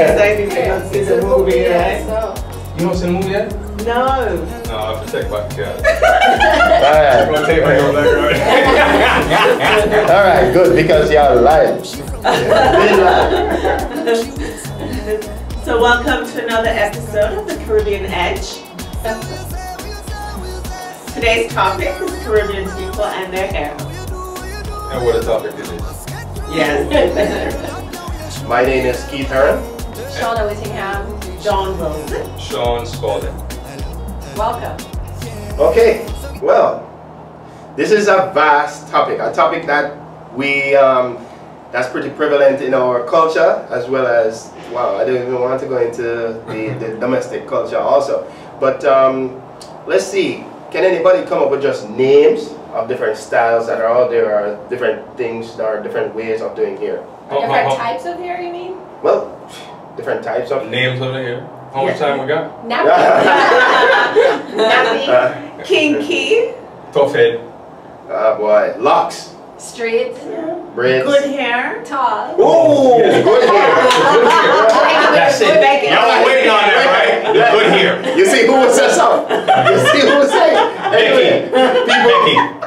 Yes, I did not see the movie yet. You don't see the movie yet? No. No, I have to take back care. Alright. I'm gonna take my own back. Alright, good, because y'all live. So welcome to another episode of the Caribbean Edge. Today's topic is Caribbean people and their hair. And what a topic it is. Yes. My name is Keith Hearn. Shauna Whittingham. John Wilson. Sean Spalding. Welcome. Okay, well, this is a vast topic, a topic that we that's pretty prevalent in our culture, as well as, wow, I don't even want to go into the domestic culture also. But let's see, can anybody come up with just names of different styles that are out there, or different things, or different ways of doing hair? Different types of hair, you mean? Well, different types of Names over here. How much time we got? Nappy. Nappy. Kinky. Tough head. Boy, locks, Straight. braids. Good hair. Tall. Ooh, good hair. Good hair. That's it. Y'all are waiting on that, right? The good hair. You see who was saying something? You see who was saying? Anyway,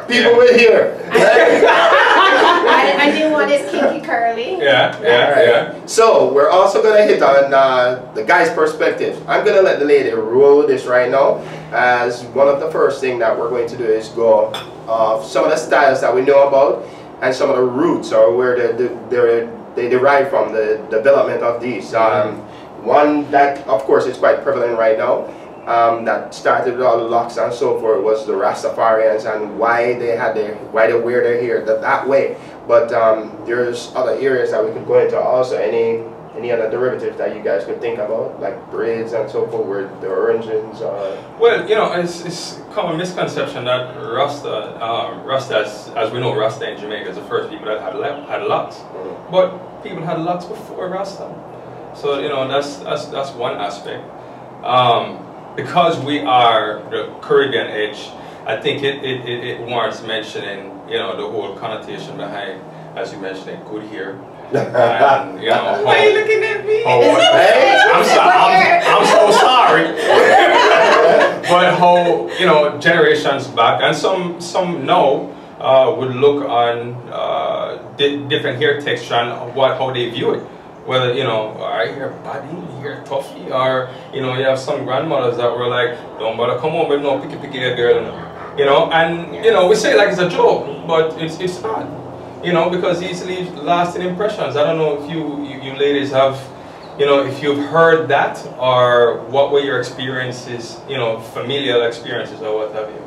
people with hair. I knew one is kinky curly. Yeah. So we're also gonna hit on the guy's perspective. I'm gonna let the lady roll this right now, as one of the first thing that we're going to do is go off some of the styles that we know about and some of the roots, or where they derive from, the development of these. One that of course is quite prevalent right now, that started with all the locks and so forth, was the Rastafarians, and why they wear their hair that way. But there's other areas that we could go into also. Any other derivatives that you guys could think about, like braids and so forth, where the origins are? Well, you know, it's common misconception that Rasta, as we know, Rasta in Jamaica is the first people that had locks. But people had locks before Rasta. So, you know, that's one aspect. Because we are the Caribbean Edge, I think it warrants mentioning, you know, the whole connotation behind, as you mentioned, good hair. And, you know, Why are you looking at me? I'm so sorry. But how, you know, generations back, and some now would look on different hair texture and how they view it. Whether, you know, I hear body, hair toughy, or, you know, you have some grandmothers that were like, don't bother come home with no picky hair girl, you know, and, you know, we say it like it's a joke, but it's not, you know, because easily lasting impressions. I don't know if you ladies have, you know, if you've heard that, or what were your experiences, you know, familial experiences or what have you?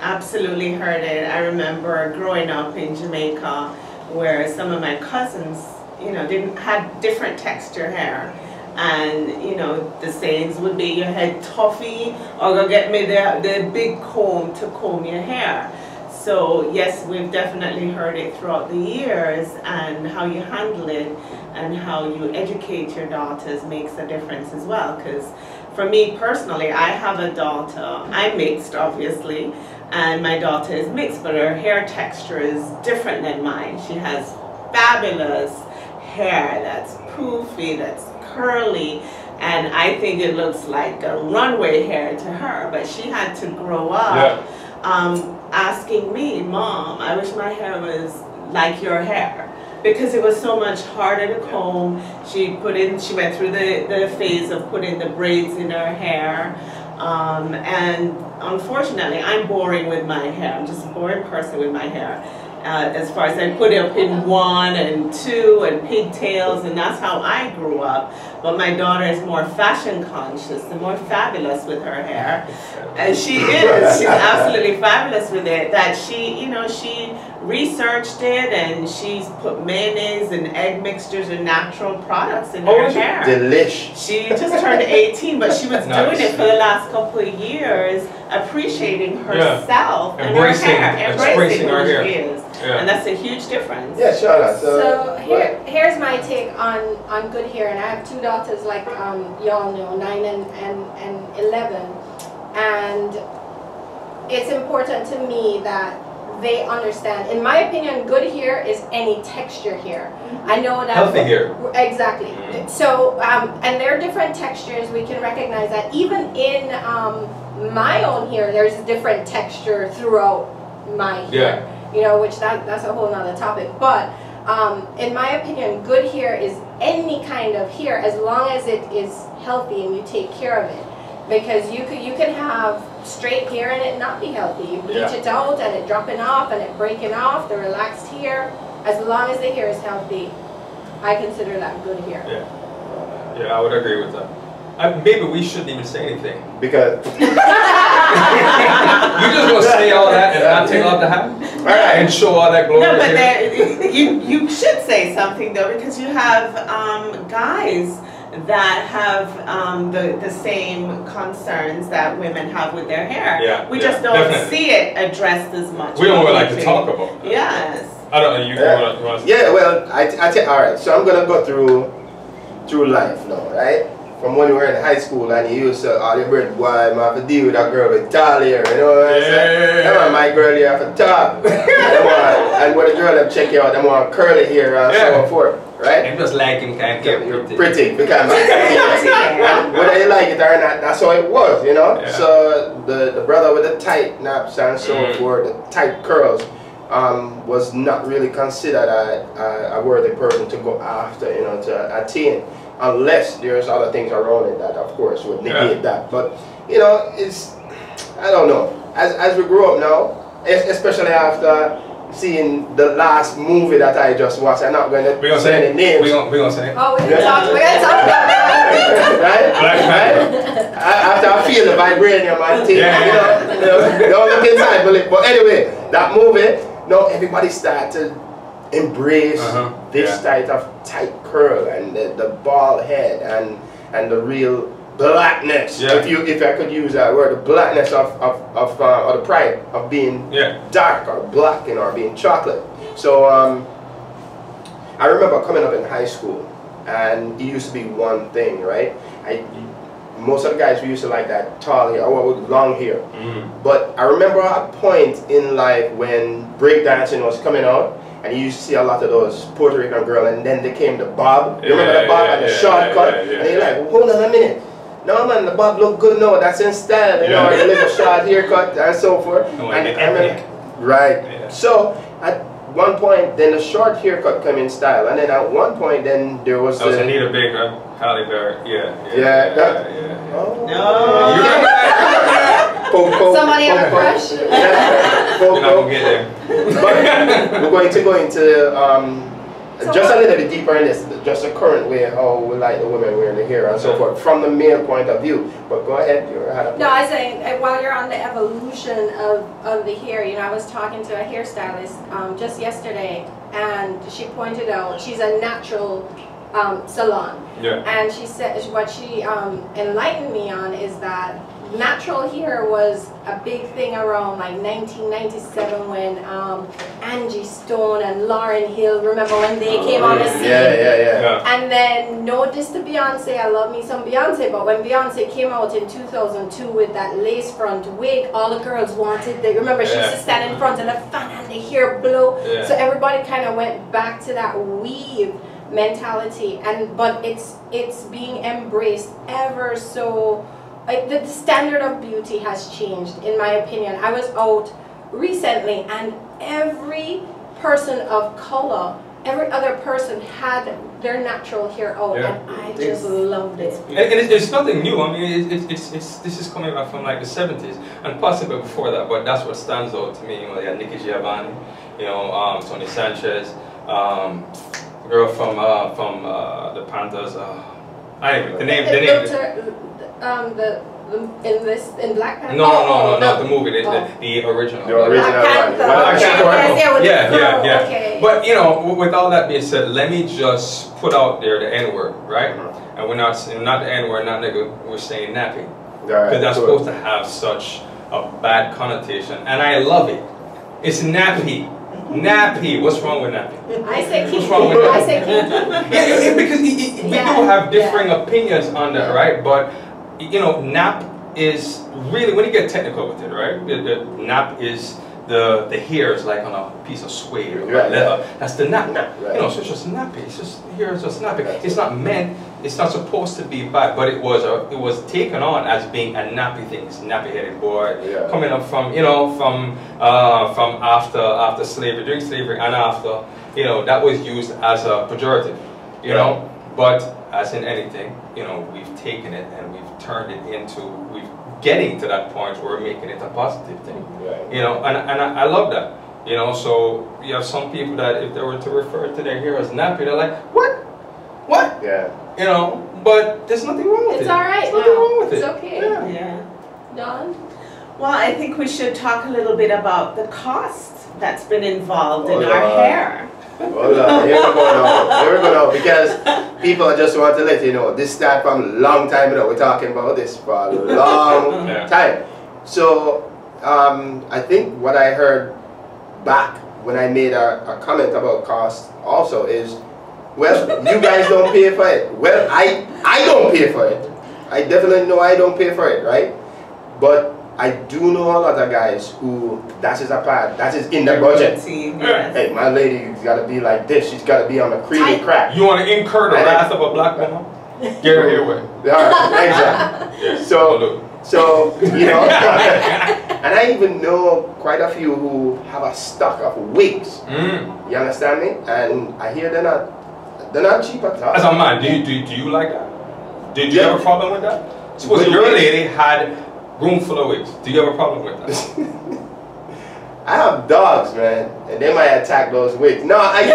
Absolutely heard it. I remember growing up in Jamaica, where some of my cousins, you know, had different texture hair, and you know, the sayings would be, your head toughy, or go get me the big comb to comb your hair. So yes, we've definitely heard it throughout the years, and how you handle it and how you educate your daughters makes a difference as well. Because for me personally, I have a daughter, I'm mixed obviously, and my daughter is mixed, but her hair texture is different than mine. She has fabulous hair that's poofy, that's curly, and I think it looks like a runway hair to her, but she had to grow up asking me, Mom, I wish my hair was like your hair, because it was so much harder to comb. She went through the phase of putting the braids in her hair, and unfortunately I'm boring with my hair. I'm just a boring person with my hair. As far as I put it up in 1 and 2 and pigtails, and that's how I grew up. But my daughter is more fashion conscious and more fabulous with her hair, and she is. She's absolutely fabulous with it. That she, you know, she researched it, and she's put mayonnaise and egg mixtures and natural products in her hair. Delish. She just turned 18, but she was doing it for the last couple of years, appreciating herself and her hair, embracing who she is. And that's a huge difference. Yeah, sure. So here's my take on good hair, and I have 2 daughters, like y'all know, 9 and 11, and it's important to me that they understand. In my opinion, good hair is any texture hair. I know that. Healthy hair. Exactly. So, and there are different textures. We can recognize that even in my own hair, there's different texture throughout my hair. You know, which that's a whole nother topic. But in my opinion, good hair is any kind of hair as long as it is healthy and you take care of it. Because you can have straight hair and it not be healthy. You bleach it out and it dropping off and it breaking off, the relaxed hair. As long as the hair is healthy, I consider that good hair. Yeah, I would agree with that. Maybe we shouldn't even say anything. Because you just gonna say all that and not take off the hat? And show all that glory. No, but you should say something though, because you have guys that have the same concerns that women have with their hair. We just don't see it addressed as much. We don't really like to talk about that. Yes. I don't know. You want to? Yeah. Well, all right. So I'm gonna go through life now, right? From when we were in high school and you used to, your bird boy, I have to deal with that girl with tall hair, you know what I'm saying? That one, my girl here for top. And when the girl them check you out, them want curly hair and so forth, right? And just like him kind of you're pretty, because whether you like it or not, that's how it was, you know? So the brother with the tight naps and so forth, the tight curls, was not really considered a worthy person to go after, you know, to attain. Unless there's other things around it that, of course, would negate that. But, you know, it's, I don't know. As we grow up now, especially after seeing the last movie that I just watched, I'm not going to say any names. We're going to say it. Oh, we're going to talk about that. Right? After I feel the vibranium and things, you know, don't look inside. But anyway, that movie, now everybody started to embrace this type of tight curl and the bald head and the real blackness, if I could use that word, the blackness of or the pride of being dark or black, you know, or being chocolate. So I remember coming up in high school, and it used to be one thing, right? Most of the guys, we used to like that tall hair or with long hair. But I remember a point in life when breakdancing was coming out, and you used to see a lot of those Puerto Rican girls, and then they came the bob. You remember the bob and the shortcut? And you're like, well, hold on a minute. No man, the bob look good now, that's in style, you know, the little short haircut and so forth. So at one point, then the short haircut came in style, and then at one point, then there was the Anita Baker, Halle Berry, Oh. No. Somebody have a crush? You're not gonna get there. But we're going to go into just a little bit deeper in this, just the current way how we like the women wearing the hair and so forth from the male point of view. But go ahead, you had a point. No, I was saying, while you're on the evolution of the hair, you know, I was talking to a hairstylist just yesterday, and she pointed out she's a natural salon. And she said what she enlightened me on is that natural hair was a big thing around like 1997 when Angie Stone and Lauryn Hill, remember when they came on the scene? And then, no diss to Beyonce, I love me some Beyonce, but when Beyonce came out in 2002 with that lace front wig, all the girls wanted the, remember she used to stand in front of the fan and the hair blow, so everybody kind of went back to that weave mentality, but it's being embraced ever so. The standard of beauty has changed, in my opinion. I was out recently, and every person of color, every other person had their natural hair out, and I just loved it. And it's nothing new. I mean, this is coming back from like the 70s, and possibly before that. But that's what stands out to me. You know, Nikki Giovanni, you know, Tony Sanchez, girl from the Panthers. Anyway, the name. In Black Panther? No, the movie, the original. The original one. Yeah. But you know, with all that being said, let me just put out there the N-word, right? And we're not the N-word, not nigga, we're saying nappy. Because that's supposed to have such a bad connotation, and I love it. It's nappy. Nappy. What's wrong with nappy? I say kinky. What's wrong with nappy? I say kinky. Because we do have differing opinions on that, right? But you know, nap is really, when you get technical with it, right? The nap is the hair is like on a piece of suede or leather. That's the nappy. You know, so it's just nappy. It's just hair is just nappy. It's not meant. It's not supposed to be bad, but it was taken on as being a nappy thing. It's nappy-headed boy coming up from from after slavery, during slavery and after. You know, that was used as a pejorative. You know, but as in anything, you know, we've taken it and we've turned it into getting to that point where we're making it a positive thing. You know, and I love that. You know, so you have some people that if they were to refer to their hair as nappy, they're like, what? What? Yeah. You know, but there's nothing wrong with it. It's all right. There's nothing wrong with it. It's okay. Yeah. Don? Well, I think we should talk a little bit about the cost that's been involved in our hair. Hold on, here we go now, because people just want to let you know, this started from a long time ago. We're talking about this for a long time. So, I think what I heard back when I made a comment about cost also is, well, you guys don't pay for it. Well, I don't pay for it. I definitely know I don't pay for it, right? But I do know a lot of guys who that is a part, that is in their budget. Hey, my lady's got to be like this. She's got to be on a creamy crack. You want to incur the wrath of a black woman? Get her here with. Exactly. So you know, and I even know quite a few who have a stock of wigs. You understand me? And I hear they're not cheap at all. As a man, do you like that? Did you have a problem with that? Suppose your lady had room full of wigs. Do you have a problem with that? I have dogs, man, and they might attack those wigs. No, let me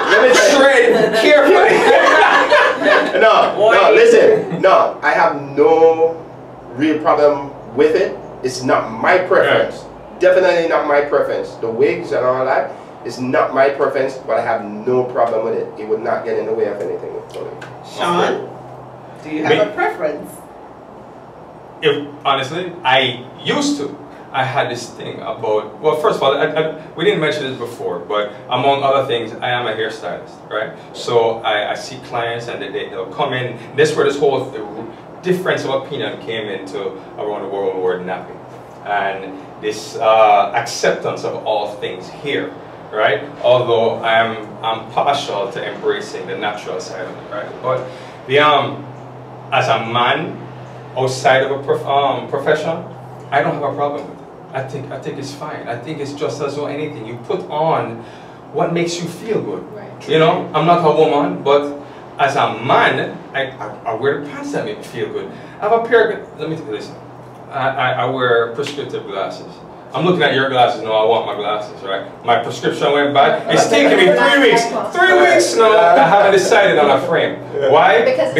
tell you. Shred carefully. No, listen. No, I have no real problem with it. It's not my preference. Definitely not my preference. The wigs and all that is not my preference, but I have no problem with it. It would not get in the way of anything. Sean, do you have a preference? Honestly, I used to. I had this thing about, well, first of all, we didn't mention this before, but among other things, I am a hairstylist, right? So I see clients and they'll come in. This is where this whole difference of opinion came into around the world word nappy. And this acceptance of all things here, right? Although I'm partial to embracing the natural side of it, right? But the as a man, outside of a profession, I don't have a problem with it. I think it's fine. I think it's just as though anything. You put on what makes you feel good. Right. You know, I'm not a woman, but as a man, I wear pants that make me feel good. I have a pair of, let me listen. I wear prescriptive glasses. I'm looking at your glasses, no, I want my glasses, right? My prescription went bad. It's taking me 3 weeks. 3 weeks, no, I haven't decided on a frame. Why? Because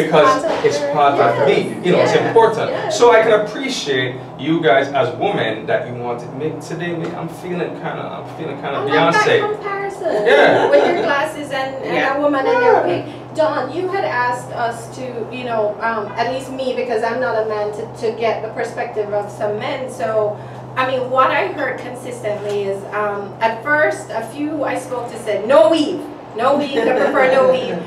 it's part of me. You know, it's important. So I can appreciate you guys as women that you want to make today. I'm feeling kind of Beyonce. That comparison with your glasses and a woman and your wig. Dawn, you had asked us to, you know, at least me, because I'm not a man, to get the perspective of some men. So, I mean, what I heard consistently is, at first, a few I spoke to said, no weave, they prefer no weave.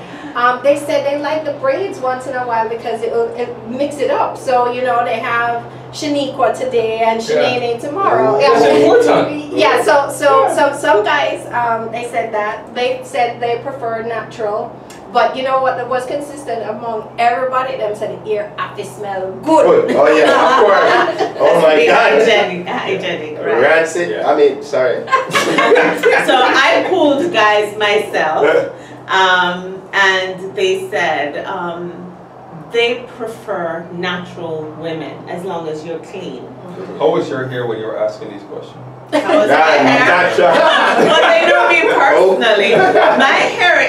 They said they like the braids once in a while because it mix it up. So, you know, they have Shaniqua today and Shanae tomorrow. Yeah, so some guys, they said that. They said they prefer natural. But you know what was consistent among everybody? Them said the ear have to smell good. Oh yeah, of course. Oh my God. Hygienic, right? Rancid. I mean, sorry. So I pulled guys myself, and they said they prefer natural women as long as you're clean. How was your hair when you were asking these questions? How was my hair? But they know me personally. My hair,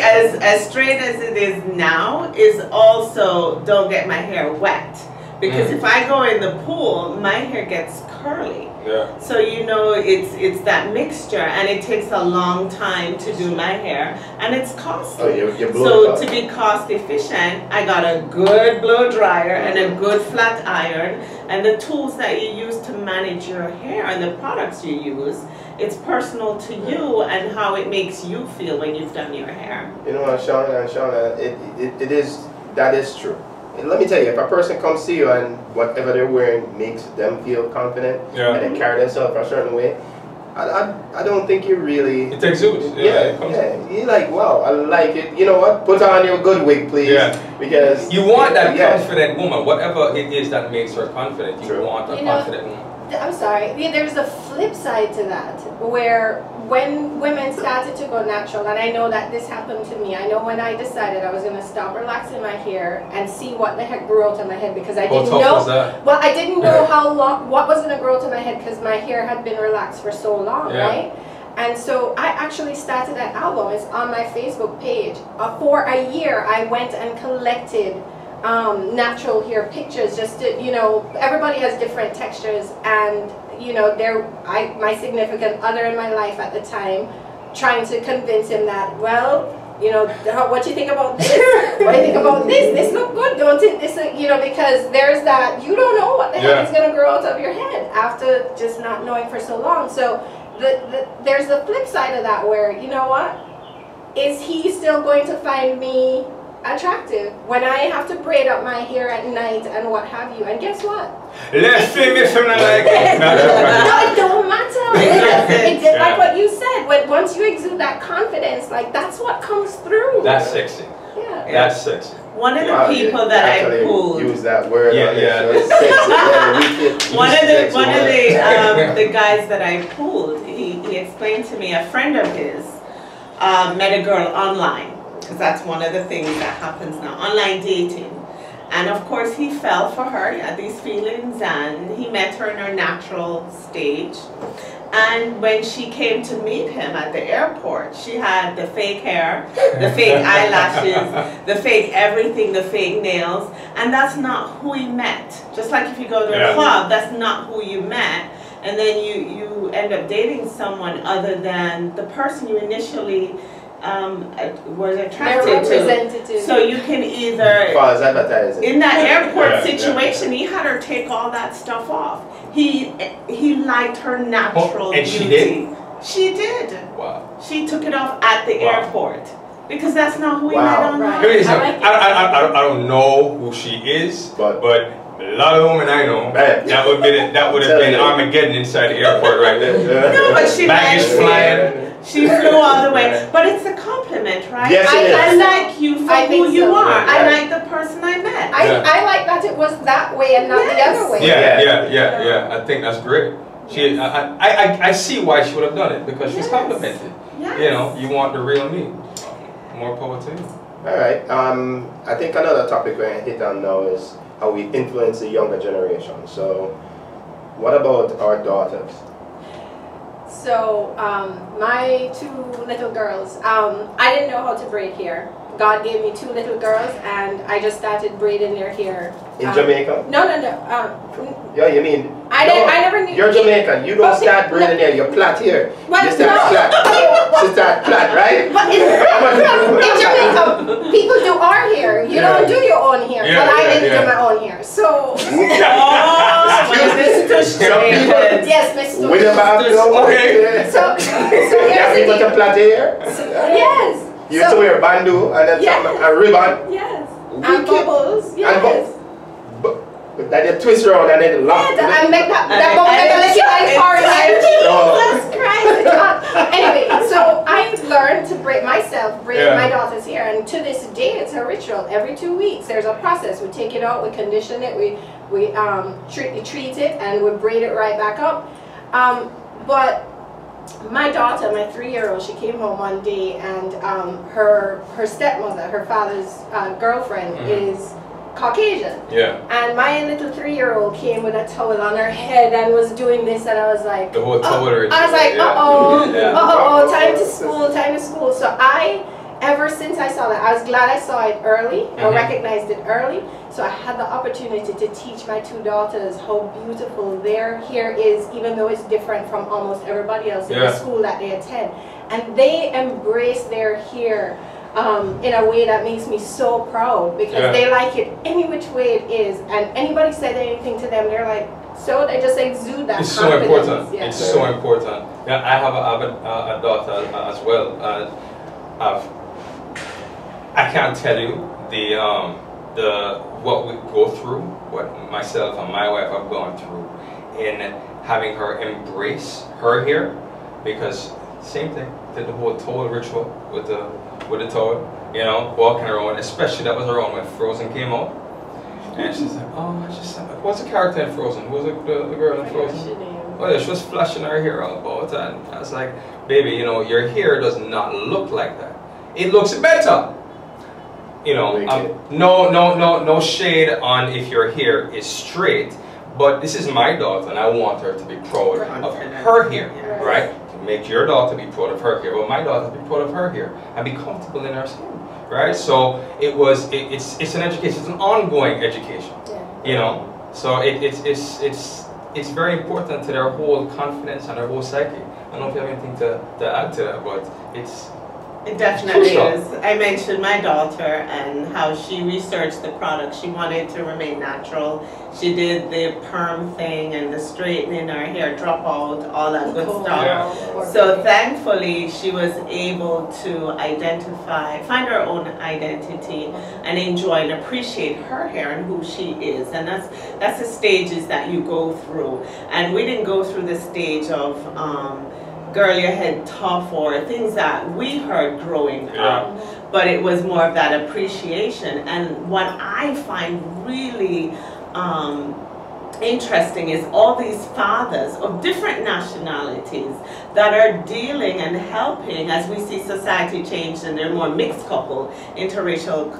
as straight as it is now, is also, don't get my hair wet. Because if I go in the pool, my hair gets curly. Yeah. So you know it's that mixture, and it takes a long time to do my hair, and it's costly. So to be cost efficient, I got a good blow dryer and a good flat iron, and the tools that you use to manage your hair and the products you use. It's personal to you and how it makes you feel when you've done your hair. You know, Shauna, that is true. And let me tell you, if a person comes to you and whatever they're wearing makes them feel confident and they carry themselves a certain way, I don't think you really. It exudes. Yeah. You're like, wow, I like it. You know what? Put on your good wig, please. Yeah. Because you want that confident woman, whatever it is that makes her confident. You want a confident woman. I'm sorry. There's a flip side to that, where when women started to go natural, and I know that this happened to me. I know when I decided I was going to stop relaxing my hair and see what the heck grew out of my head, because I didn't know. Well, I didn't know how long, what was going to grow out of my head, because my hair had been relaxed for so long, right? And so I actually started an album. It's on my Facebook page. For a year, I went and collected natural hair pictures, just to, you know, everybody has different textures, and you know, my significant other in my life at the time, trying to convince him that, well, you know, what do you think about this? What do you think about this? This look good, don't it? This, you know, because there's that, you don't know what the heck is going to grow out of your head after just not knowing for so long. So there's the flip side of that, where, you know what, is he still going to find me attractive when I have to braid up my hair at night and what have you? And guess what? Less famous from like it. No, it don't matter. Like what you said, once you exude that confidence, like that's what comes through. That's sexy. Yeah. That's sexy. One of the people that I pulled. Use that word. One of the guys that I pulled, he explained to me, a friend of his met a girl online. Because that's one of the things that happens now, online dating. And of course he fell for her, he had these feelings, and he met her in her natural stage. And when she came to meet him at the airport, she had the fake hair, the fake eyelashes, the fake everything, the fake nails, and that's not who he met. Just like if you go to a club, that's not who you met. And then you end up dating someone other than the person you initially was attracted to. So you can either, in that airport situation, he had her take all that stuff off. He liked her natural beauty. She did? She did. Wow. She took it off at the airport. Because that's not who he met online. I don't know who she is, but a lot of women I know, that would have been Armageddon inside the airport right there. No, but she baggage flying. She flew all the way. But it's a compliment, right? Yes, I like you for who you are. I like the person I met. I like that it was that way and not the other way. Yeah. I think that's great. I see why she would have done it, because she's complimented. Yes. You know, you want the real me. More power to you. All right. I think another topic we're going to hit on now is how we influence the younger generation. So, what about our daughters? So, my two little girls, I didn't know how to braid hair. God gave me two little girls, and I just started braiding their hair. In Jamaica? No. Yeah, you mean? I never knew. You're Jamaican. You don't start braiding hair. You're plait here. You start plait. She start plait, right? But in Jamaica, people do our hair. You don't do your own hair. But I didn't do my own hair. So. Yes, Mr. Okay. So here's people to plait hair? Yes. You used to wear bandu and then a ribbon. Yes. And bubbles. Yes. That you twist around and then lock. And make that bubble make like orange. Jesus Christ. Anyway, so I learned to braid my daughter's hair, and to this day it's a ritual. Every 2 weeks there's a process. We take it out, we condition it, we treat it, and we braid it right back up. But my daughter, my 3-year-old, she came home one day, and her stepmother, her father's girlfriend, is Caucasian. Yeah. And my little 3-year-old came with a towel on her head and was doing this, and I was like, the whole towel. I was like, time to school. So ever since I saw that, I was glad I saw it early, I recognized it early. So I had the opportunity to teach my two daughters how beautiful their hair is, even though it's different from almost everybody else in the school that they attend. And they embrace their hair in a way that makes me so proud, because they like it any which way it is. And anybody said anything to them, they're like, so they just exude that It's confidence. So important. It's so important. Yeah, I have a daughter as well. I can't tell you what we go through, what myself and my wife have gone through in having her embrace her hair. because same thing, did the whole toad ritual with the toad, you know, walking around, especially that was around when Frozen came out. And she's like, oh, what's the character in Frozen? Who was the girl in Frozen? Oh yeah, she was flashing her hair all about, and I was like, baby, you know, your hair does not look like that. It looks better. You know, no shade on if your hair is straight, but this is my daughter, and I want her to be proud of her hair, right? Make your daughter be proud of her hair, but my daughter to be proud of her hair and be comfortable in her skin, right? So it's an education, it's an ongoing education, you know. So it's very important to their whole confidence and their whole psyche. I don't know if you have anything to add to that, but it definitely is. I mentioned my daughter and how she researched the product. She wanted to remain natural. She did the perm thing and the straightening her hair, drop out, all that good stuff. Yeah. So thankfully she was able to find her own identity and enjoy and appreciate her hair and who she is. And that's the stages that you go through. And we didn't go through the stage of girl your head tough or things that we heard growing up, but it was more of that appreciation. And what I find really interesting is all these fathers of different nationalities that are dealing and helping as we see society change and there are more mixed couple, interracial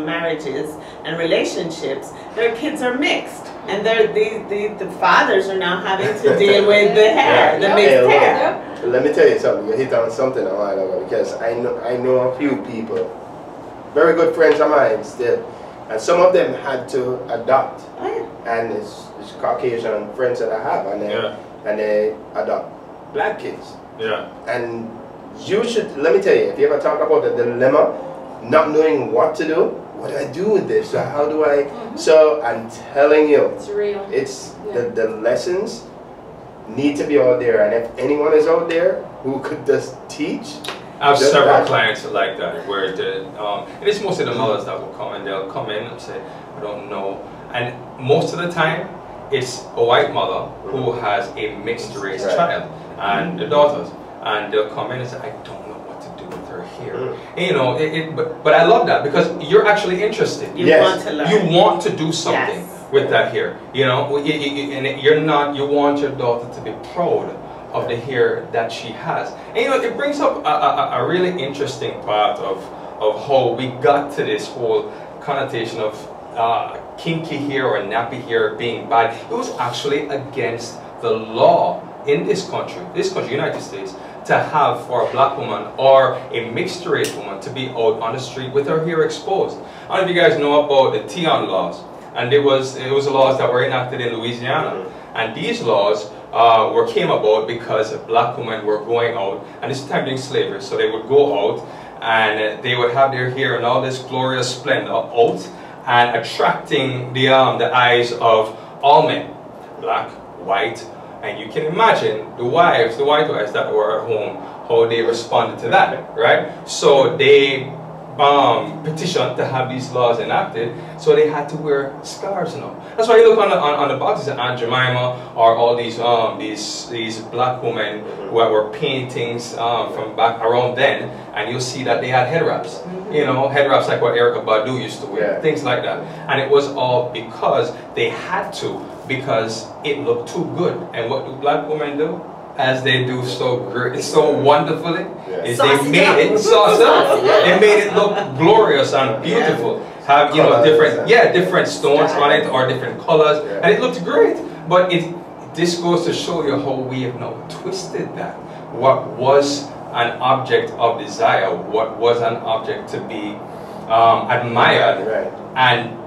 marriages and relationships. Their kids are mixed, and the fathers are now having to deal with the hair, the mixed hair. Let me tell you something. You hit on something a while ago, because I know a few people, very good friends of mine still, and some of them had to adopt. And it's Caucasian friends that I have, and they adopt black kids. And you should, let me tell you, if you ever talk about the dilemma, not knowing what to do, what do I do with this? So how do I? So I'm telling you, it's real. It's the lessons need to be out there, and if anyone is out there who could just teach. I have several clients like that, where it is mostly the mothers that will come, and they'll come in and say, I don't know. And most of the time, it's a white mother who has a mixed race child, and the daughters, and they'll come in and say, I don't know what to do with her hair. And, you know, but I love that, because you're actually interested. You want to learn. You want to do something with that hair. You know, and you want your daughter to be proud of the hair that she has. And you know, it brings up a really interesting part of how we got to this whole connotation of kinky hair or nappy hair being bad. It was actually against the law in this country, United States, to have for a black woman or a mixed race woman to be out on the street with her hair exposed. I don't know if you guys know about the Tion laws, and it was laws that were enacted in Louisiana, and these laws came about because black women were going out, and this is time during slavery, so they would go out and they would have their hair in all this glorious splendor out and attracting the eyes of all men, black, white, and you can imagine the white wives that were at home, how they responded to that, right? So they petitioned to have these laws enacted, so they had to wear scarves now. That's why you look on the boxes of Aunt Jemima or all these black women who were paintings from back around then, and you'll see that they had head wraps. You know, head wraps like what Erykah Badu used to wear, things like that. And it was all because they had to, because it looked too good. And what do black women do? As they do so great, so wonderfully, is they made it sauce up. They made it look glorious and beautiful. Have, you know, different stones on it or different colors, and it looked great. But this goes to show you how we have now twisted that. What was an object of desire, what was an object to be admired, and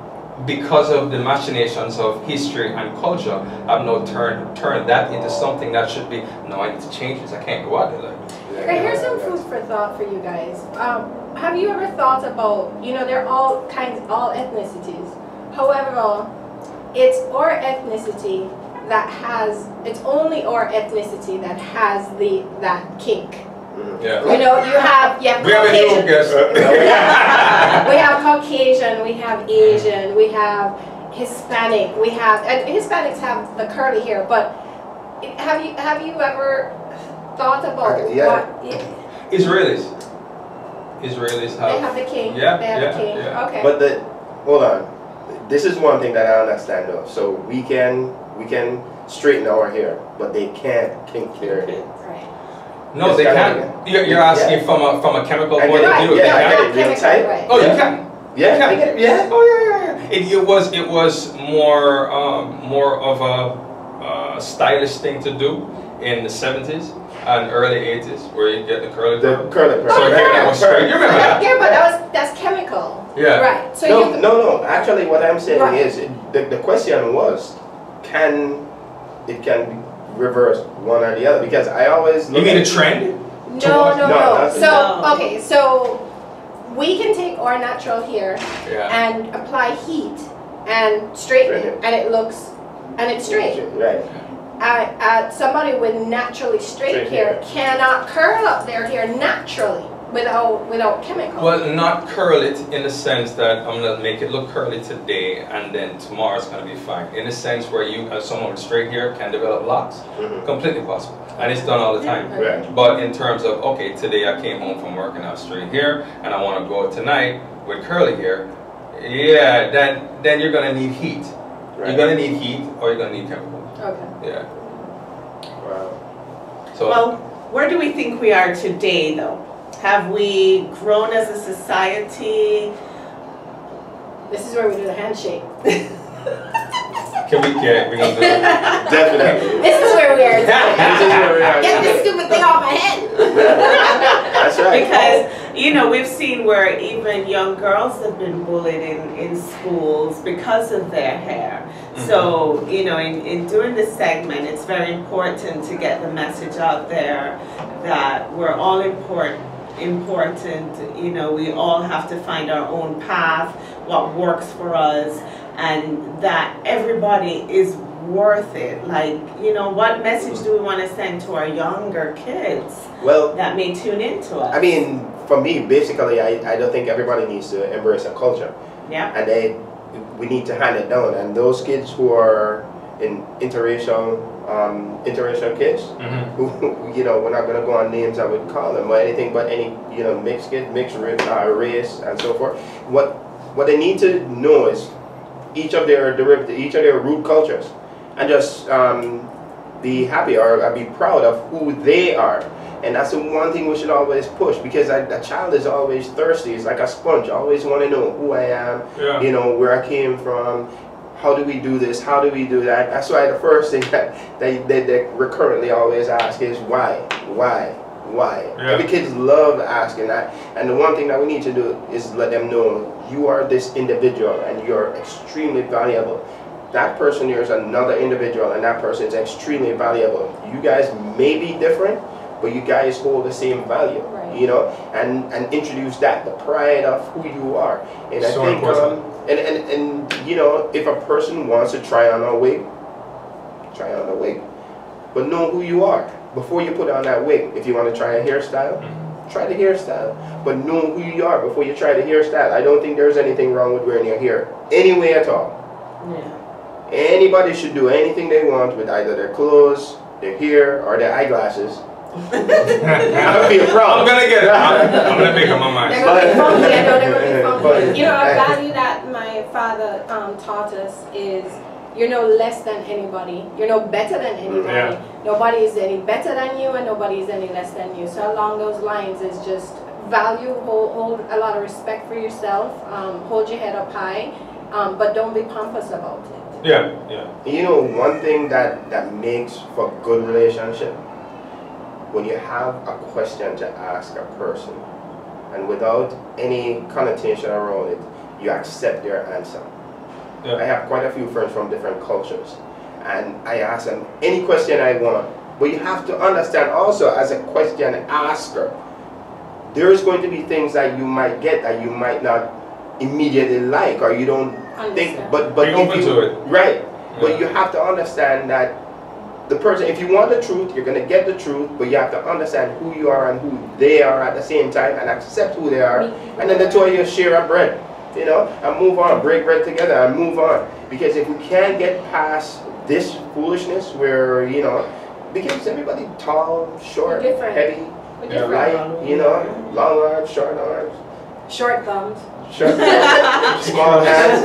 because of the machinations of history and culture, I've now turned that into something that should be, no, I need to change this, I can't go out there like this. Okay, here's some food for thought for you guys. Have you ever thought about, you know, they're all ethnicities. However, it's our ethnicity that has, it's only our ethnicity that has that kink. Yeah. You know, you have Caucasian. We have Caucasian, we have Asian, we have Hispanic, and Hispanics have the curly hair, but have you ever thought about Israelis have. They have the king. Yeah, they have the king. Yeah. Okay. But hold on. This is one thing that I understand though. So we can straighten our hair, but they can't kink their hair. Right. No, they can't. You're asking from a chemical point of view. Yeah, I get it real tight. Right. Oh, you can. Yeah, I get it. Yeah. Oh yeah. It was more of a stylish thing to do in the 70s and early 80s, where you get the curly pearl. The curly pearl. So hair was straight. You remember that? Yeah, but that's chemical. Yeah. Right. So no. Actually, what I'm saying is the question was, can it be reversed one or the other? Because I always you mean a trend? No. So okay, so we can take our natural hair and apply heat and straighten it, and it's straight. Right. Somebody with naturally straight hair cannot curl up their hair naturally without chemicals. Well, not curl it in the sense that I'm gonna make it look curly today and then tomorrow it's gonna be fine. In the sense where you, as someone with straight hair, can develop locks, completely possible, and it's done all the time. Right. But in terms of today I came home from work and I have straight hair, and I want to go tonight with curly hair. Yeah, then you're gonna need heat. Right. You're gonna need heat, or you're gonna need chemicals. Okay. Yeah. Wow. So. Well, where do we think we are today, though? Have we grown as a society? This is where we do the handshake. Can we get? We're gonna do it. Definitely. This is where we are. This is where we are. Get this stupid thing off my head. That's right. Because we've seen where even young girls have been bullied in schools because of their hair. So in doing this segment, it's very important to get the message out there that we're all important. We all have to find our own path, what works for us, and that everybody is worth it. Like, what message do we want to send to our younger kids that may tune into us? I mean, for me, basically, I don't think everybody needs to embrace a culture. Yeah. And we need to hand it down. And those kids who are in interracial kids, who we're not going to go on names I would call them, or anything but any mixed kid, mixed race and so forth. What they need to know is each of their root cultures, and just be happy or be proud of who they are. And that's the one thing we should always push, because a child is always thirsty. It's like a sponge. I always want to know who I am, where I came from. How do we do this? How do we do that? That's why the first thing that they recurrently always ask is why? Yeah. Every kid loves asking that. And the one thing that we need to do is let them know you are this individual and you're extremely valuable. That person here is another individual, and that person is extremely valuable. You guys may be different, but you guys hold the same value, and introduce the pride of who you are. And I think, and if a person wants to try on a wig, try on a wig, but know who you are before you put on that wig. If you want to try a hairstyle, try the hairstyle, but know who you are before you try the hairstyle. I don't think there's anything wrong with wearing your hair anyway at all. Yeah. Anybody should do anything they want with either their clothes, their hair, or their eyeglasses. I feel proud. I'm gonna get it. I'm gonna make up my mind. They're gonna be funky. I know they're gonna be funky. A value that my father taught us is you're no less than anybody. You're no better than anybody. Yeah. Nobody is any better than you, and nobody is any less than you. So along those lines is just value, hold a lot of respect for yourself, hold your head up high, but don't be pompous about it. Yeah. One thing that makes for good relationship, when you have a question to ask a person, and without any connotation around it, you accept their answer. Yeah. I have quite a few friends from different cultures, and I ask them any question I want. But you have to understand also, as a question asker, there is going to be things that you might get that you might not immediately like, or you don't think, but be open to it. Right. Yeah. But you have to understand that the person, if you want the truth, you're going to get the truth, but you have to understand who you are and who they are at the same time, and accept who they are, and then the two of you share a bread, and move on, break bread together and move on. Because if we can't get past this foolishness where, because everybody tall, short, different. heavy, light, you know, long arms, short arms. Short thumbs. Short thumbs, small hands.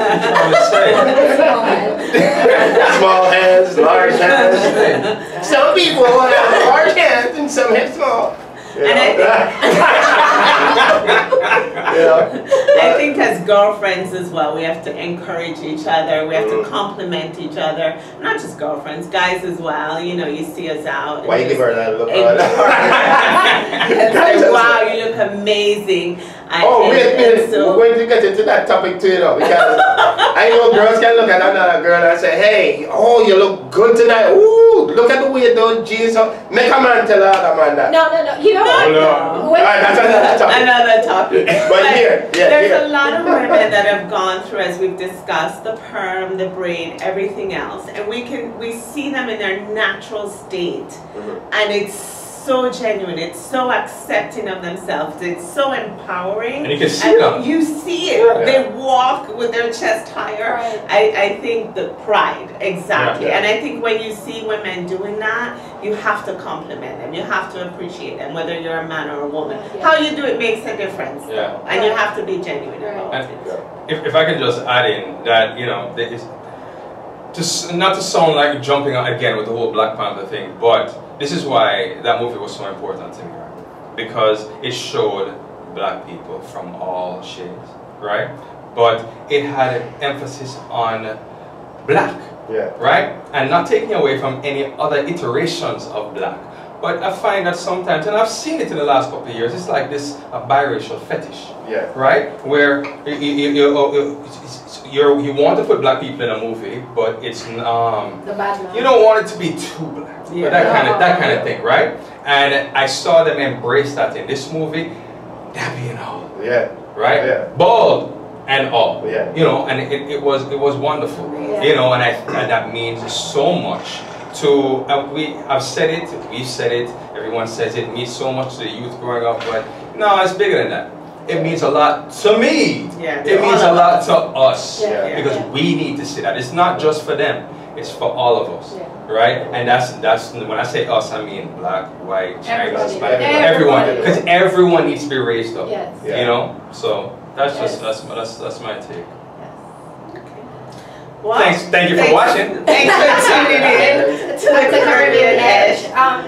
Small hands. Small hands, large hands. Some people have large hands and some have small. You know? I think as girlfriends as well, we have to encourage each other. We have to compliment each other. Not just girlfriends, guys as well. You know, you see us out. Why you give her that look? Say, wow, you look amazing. Wait. We're going to get into that topic too, you know, because I know girls can look at another girl and say, hey, oh, you look good tonight. Ooh, look at the way those jeans are. Make a man tell another man that. No. You know what? No. That's another topic. Another topic. But here, there's a lot of women that have gone through, as we've discussed, the perm, the braid, everything else, and we see them in their natural state, and it's so genuine, it's so accepting of themselves, it's so empowering. And you can see them. You see it. Yeah. They walk with their chest higher. Right. I think the pride, exactly. Yeah. And I think when you see women doing that, you have to compliment them. You have to appreciate them, whether you're a man or a woman. Yeah. How you do it makes a difference. Yeah. And you have to be genuine about it. If I can just add in that, you know, not to sound like jumping out again with the whole Black Panther thing, but this is why that movie was so important to me, right? Because it showed black people from all shades, right? But it had an emphasis on black, right? And not taking away from any other iterations of black. But I find that sometimes, and I've seen it in the last couple of years, it's like this biracial fetish, right? Where you want to put black people in a movie, but it's the bad man. You don't want it to be too black, that kind of thing, right? And I saw them embrace that in this movie, Nappy and all, right? Bald and all, you know, and it was wonderful, you know, and that means so much. To I've said it, we've said it, everyone says it means so much to the youth growing up, but no, it's bigger than that. It means a lot to me. It means a lot to us because we need to see that. It's not just for them; it's for all of us, right? And that's when I say us, I mean black, white, Chinese, Hispanic, everyone, because everyone needs to be raised up. You know, so that's just that's my take. Well, thank you for watching. Thanks for tuning in to the Caribbean Edge.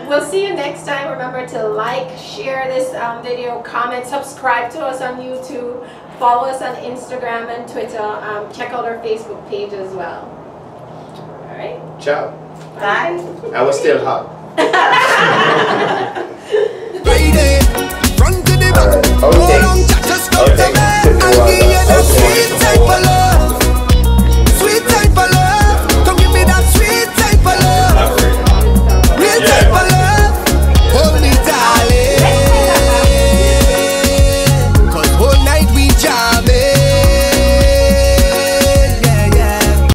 We'll see you next time. Remember to like, share this video, comment, subscribe to us on YouTube, follow us on Instagram and Twitter. Check out our Facebook page as well. All right. Ciao. Bye. I was still hot.